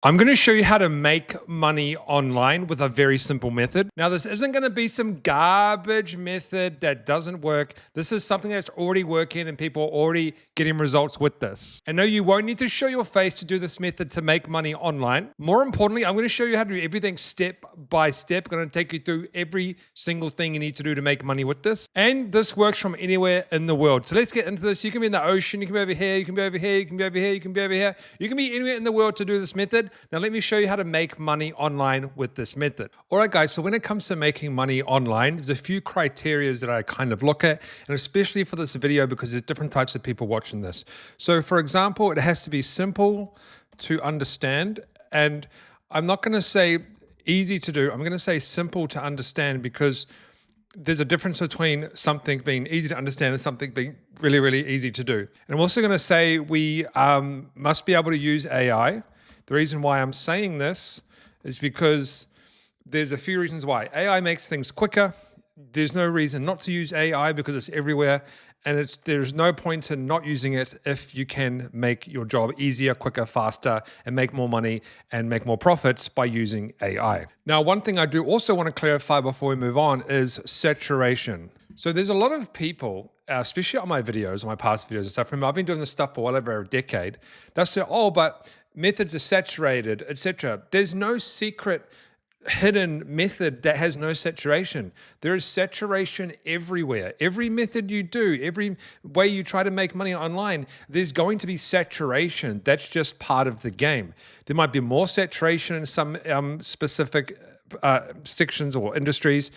I'm going to show you how to make money online with a very simple method. Now, this isn't going to be some garbage method that doesn't work. This is something that's already working and people are already getting results with this. And no, you won't need to show your face to do this method to make money online. More importantly, I'm going to show you how to do everything step by step. I'm going to take you through every single thing you need to do to make money with this. And this works from anywhere in the world. So let's get into this. You can be in the ocean, you can be over here, you can be over here, you can be over here, you can be over here. You can be anywhere in the world to do this method. Now, let me show you how to make money online with this method. All right, guys, so when it comes to making money online, there's a few criteria that I kind of look at, and especially for this video because there's different types of people watching this. So for example, it has to be simple to understand, and I'm not going to say easy to do. I'm going to say simple to understand because there's a difference between something being easy to understand and something being really, really easy to do. And I'm also going to say we must be able to use AI. The reason why I'm saying this is because there's a few reasons why. AI makes things quicker. There's no reason not to use AI because it's everywhere. And there's no point in not using it if you can make your job easier, quicker, faster, and make more money and make more profits by using AI. Now, one thing I do also want to clarify before we move on is saturation. So there's a lot of people, especially on my videos, on my past videos and stuff, remember I've been doing this stuff for well over a decade. They'll say, oh, but methods are saturated, etc. There's no secret hidden method that has no saturation. There is saturation everywhere. Every method you do, every way you try to make money online, there's going to be saturation. That's just part of the game. There might be more saturation in some specific sections or industries.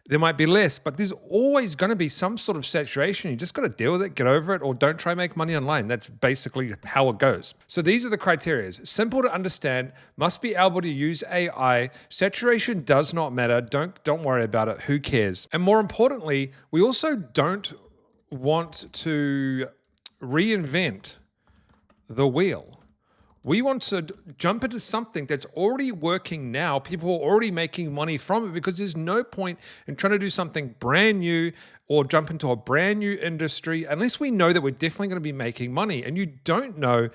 There might be less, but there's always going to be some sort of saturation. You just got to deal with it, get over it, or don't try to make money online. That's basically how it goes. So these are the criteria. Simple to understand, must be able to use AI. Saturation does not matter. Don't worry about it. Who cares? And more importantly, we also don't want to reinvent the wheel. We want to jump into something that's already working now. People are already making money from it because there's no point in trying to do something brand new or jump into a brand new industry unless we know that we're definitely going to be making money. And you don't know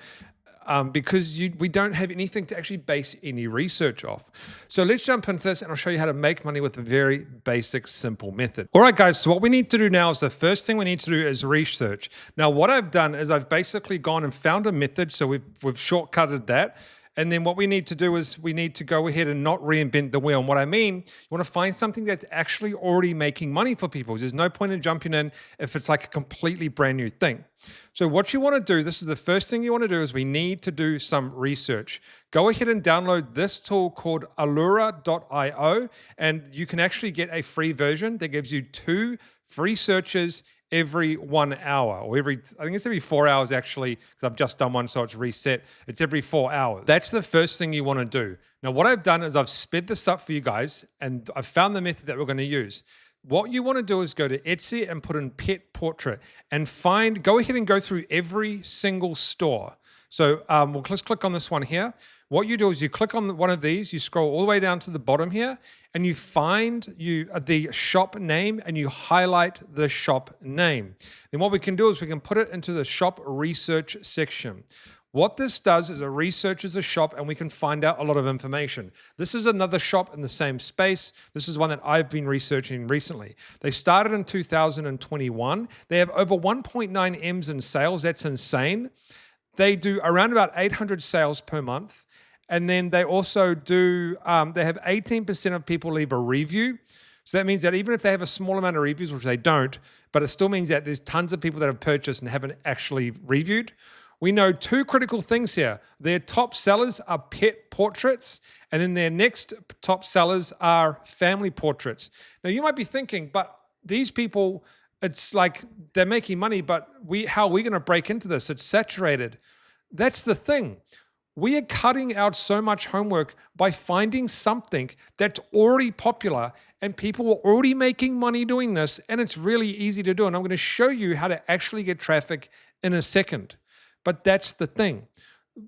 because we don't have anything to actually base any research off. So let's jump into this and I'll show you how to make money with a very basic, simple method. All right, guys, so what we need to do now is the first thing we need to do is research. Now, what I've done is I've basically gone and found a method. So we've shortcutted that. And then what we need to do is we need to go ahead and not reinvent the wheel. And what I mean, you want to find something that's actually already making money for people. There's no point in jumping in if it's like a completely brand new thing. So what you want to do, this is the first thing you want to do, is we need to do some research. Go ahead and download this tool called allura.io, and you can actually get a free version that gives you 2 free searches every 1 hour, or I think it's every 4 hours actually, because I've just done one, so it's reset. It's every 4 hours. That's the first thing you want to do. Now, what I've done is I've sped this up for you guys, and I've found the method that we're going to use. What you want to do is go to Etsy and put in pet portrait and go ahead and go through every single store. So let's click on this one here. What you do is you click on one of these, you scroll all the way down to the bottom here, and you find the shop name and you highlight the shop name. Then what we can do is we can put it into the shop research section. What this does is it researches the shop and we can find out a lot of information. This is another shop in the same space. This is one that I've been researching recently. They started in 2021. They have over 1.9 M's in sales. That's insane. They do around about 800 sales per month. And then they also do, they have 18% of people leave a review. So that means that even if they have a small amount of reviews, which they don't, but it still means that there's tons of people that have purchased and haven't actually reviewed. We know 2 critical things here. Their top sellers are pet portraits, and then their next top sellers are family portraits. Now, you might be thinking, but these people, it's like they're making money, but how are we going to break into this? It's saturated. That's the thing. We are cutting out so much homework by finding something that's already popular and people are already making money doing this, and it's really easy to do. And I'm going to show you how to actually get traffic in a second. But that's the thing.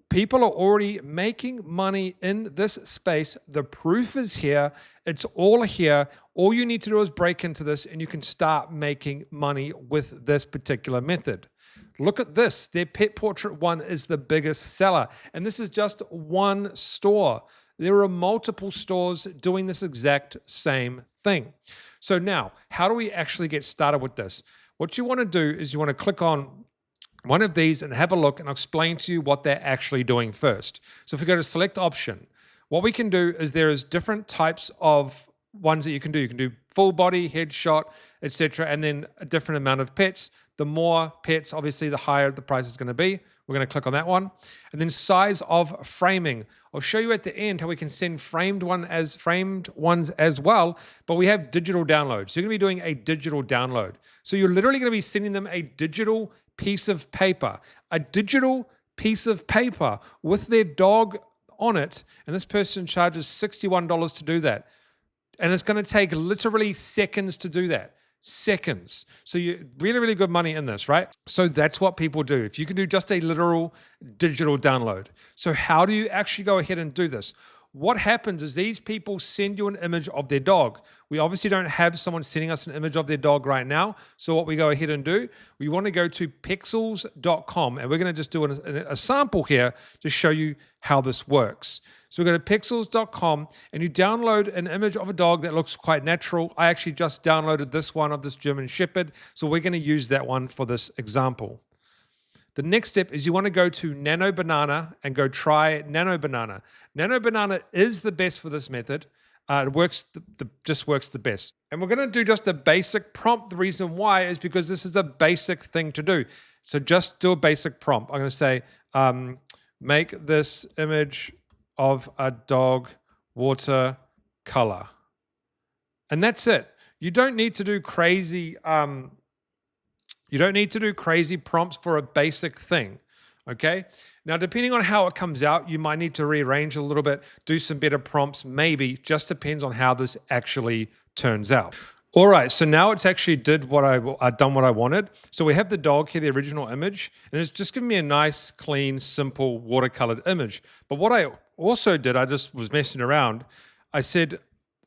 People are already making money in this space. The proof is here. It's all here. All you need to do is break into this and you can start making money with this particular method. look at this. Their pet portrait one is the biggest seller. And this is just one store. There are multiple stores doing this exact same thing. So now, how do we actually get started with this? What you want to do is you want to click on one of these and have a look, and I'll explain to you what they're actually doing first. So if we go to select option, what we can do is there is different types of ones that you can do. You can do full body, headshot, etc., and then a different amount of pets. The more pets, obviously, the higher the price is going to be. We're going to click on that one. And then size of framing. I'll show you at the end how we can send framed ones as well, but we have digital downloads. So you're going to be doing a digital download. So you're literally going to be sending them a digital piece of paper, with their dog on it, and this person charges $61 to do that. And it's going to take literally seconds to do that. Seconds. So you really, really good money in this, right? So that's what people do. If you can do just a literal digital download. So how do you actually go ahead and do this? What happens is these people send you an image of their dog. We obviously don't have someone sending us an image of their dog right now. So what we go ahead and do, we want to go to pexels.com, and we're going to just do a sample here to show you how this works. So we go to pexels.com and you download an image of a dog that looks quite natural. I actually just downloaded this one of this German Shepherd. So we're going to use that one for this example. The next step is you want to go to Nano Banana and go try Nano Banana. Nano Banana is the best for this method. It works, just works the best. And we're going to do just a basic prompt. The reason why is because this is a basic thing to do. So just do a basic prompt. I'm going to say, make this image of a dog watercolor. And that's it. You don't need to do crazy prompts for a basic thing, okay? Now, depending on how it comes out, you might need to rearrange a little bit, do some better prompts, maybe. Just depends on how this actually turns out. All right, so now it's actually done what I wanted. So we have the dog here, the original image, and it's just giving me a nice, clean, simple watercolored image. But what I also did, I just was messing around. I said,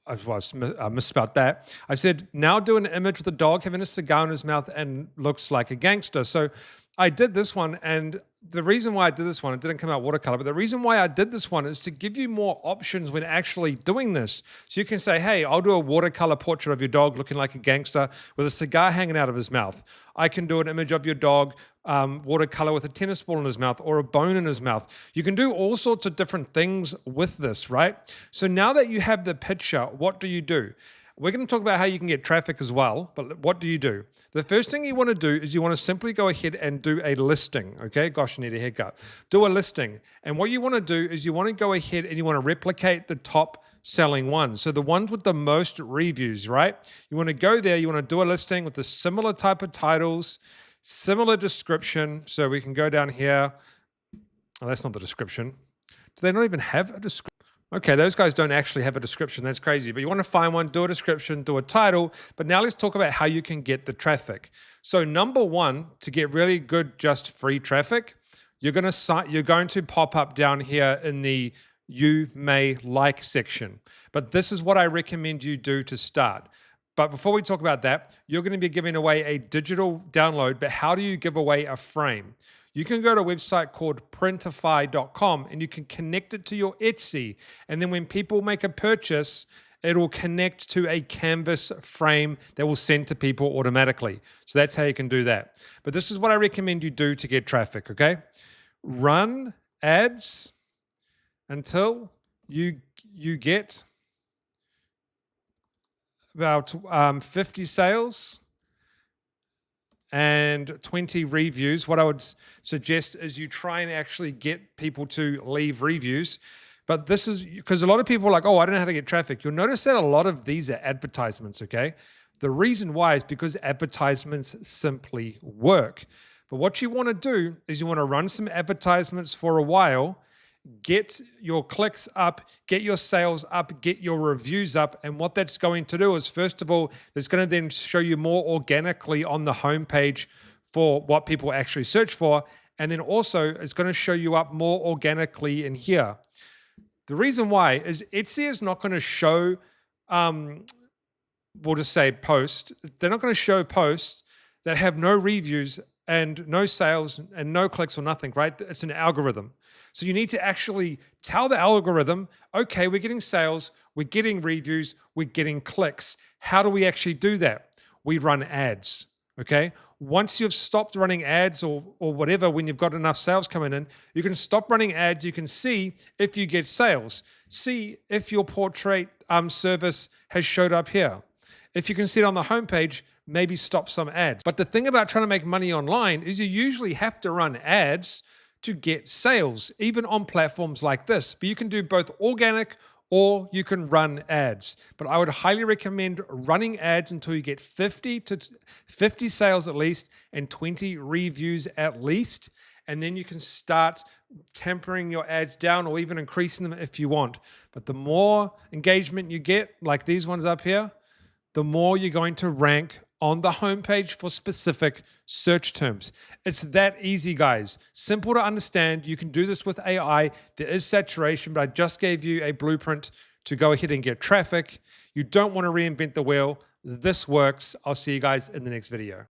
I misspelled that. I said, now do an image with a dog having a cigar in his mouth and looks like a gangster. So I did this one, and the reason why I did this one, it didn't come out watercolor, but the reason why I did this one is to give you more options when actually doing this. So you can say, hey, I'll do a watercolor portrait of your dog looking like a gangster with a cigar hanging out of his mouth. I can do an image of your dog watercolor with a tennis ball in his mouth or a bone in his mouth. You can do all sorts of different things with this, right? So now that you have the picture, what do you do? We're going to talk about how you can get traffic as well, but what do you do? The first thing you want to do is you want to simply go ahead and do a listing, okay? Gosh, I need a haircut. Do a listing. And what you want to do is you want to go ahead and you want to replicate the top selling ones. So the ones with the most reviews, right? You want to go there, you want to do a listing with the similar type of titles, similar description. So we can go down here. Oh, that's not the description. Do they not even have a description? Okay, those guys don't actually have a description. That's crazy. But you want to find one, do a description, do a title. But now let's talk about how you can get the traffic. So number one, to get really good, just free traffic, you're going to pop up down here in the you may like section. But this is what I recommend you do to start. But before we talk about that, you're going to be giving away a digital download. But how do you give away a frame? You can go to a website called printify.com and you can connect it to your Etsy. And then when people make a purchase, it'll connect to a canvas frame that will send to people automatically. So that's how you can do that. But this is what I recommend you do to get traffic, okay? Run ads until you get about 50 sales and 20 reviews. What I would suggest is you try and actually get people to leave reviews. But this is because a lot of people are like, oh, I don't know how to get traffic. You'll notice that a lot of these are advertisements, okay? The reason why is because advertisements simply work. But what you want to do is you want to run some advertisements for a while, get your clicks up, get your sales up, get your reviews up. And what that's going to do is, first of all, it's going to then show you more organically on the homepage for what people actually search for. And then also it's going to show you up more organically in here. The reason why is Etsy is not going to show, we'll just say post. They're not going to show posts that have no reviews and no sales and no clicks or nothing, right? It's an algorithm. So you need to actually tell the algorithm, okay, we're getting sales, we're getting reviews, we're getting clicks. How do we actually do that? We run ads, okay? Once you've stopped running ads or whatever, when you've got enough sales coming in, you can stop running ads. You can see if you get sales. See if your portrait service has showed up here. If you can see it on the homepage, maybe stop some ads. But the thing about trying to make money online is you usually have to run ads to get sales, even on platforms like this. But you can do both organic or you can run ads. But I would highly recommend running ads until you get 50 sales at least and 20 reviews at least. And then you can start tempering your ads down or even increasing them if you want. But the more engagement you get, like these ones up here, the more you're going to rank on the homepage for specific search terms. It's that easy, guys. Simple to understand. You can do this with AI. There is saturation, but I just gave you a blueprint to go ahead and get traffic. You don't want to reinvent the wheel. This works. I'll see you guys in the next video.